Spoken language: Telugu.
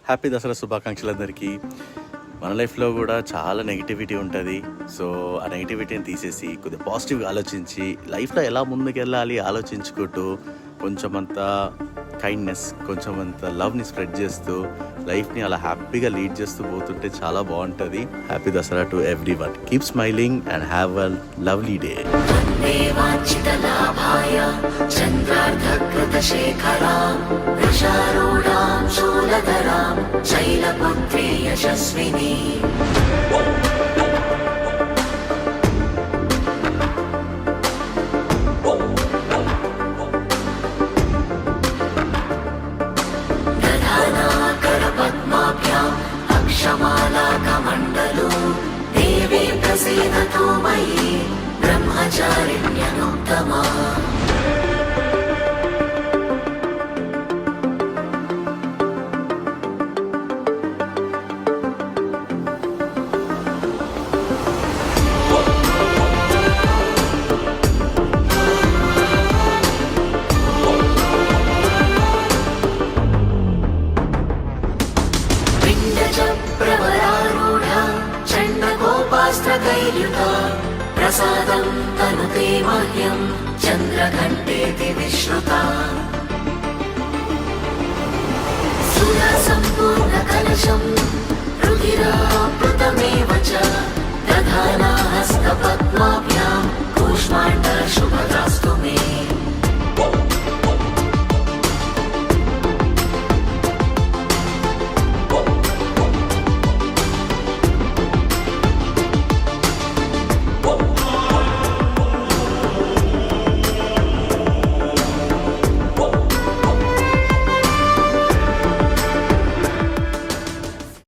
హ్యాపీ దసరా శుభాకాంక్షలు అందరికీ. మన లైఫ్లో కూడా చాలా నెగిటివిటీ ఉంటుంది. సో ఆ నెగిటివిటీని తీసేసి కొద్దిగా పాజిటివ్గా ఆలోచించి లైఫ్లో ఎలా ముందుకెళ్ళాలి ఆలోచించుకుంటూ కొంచెమంత కైండ్నెస్, కొంచెమంత లవ్ని స్ప్రెడ్ చేస్తూ లైఫ్ని అలా హ్యాపీగా లీడ్ చేస్తూ పోతుంటే చాలా బాగుంటుంది. Happy Dasara to everyone. Keep smiling and have a lovely day. Shailaputri యశస్విని దధానాకర పద్మాభ్యాం అక్షమాలా కమండలు దేవీ ప్రసీదతు మయి బ్రహ్మచారిణ్యనుత్తమా. प्रवरारूढा चण्डकोपास्त्रकैर्युता प्रसादं तनुते मह्यं चन्द्रघण्टेति विश्रुता.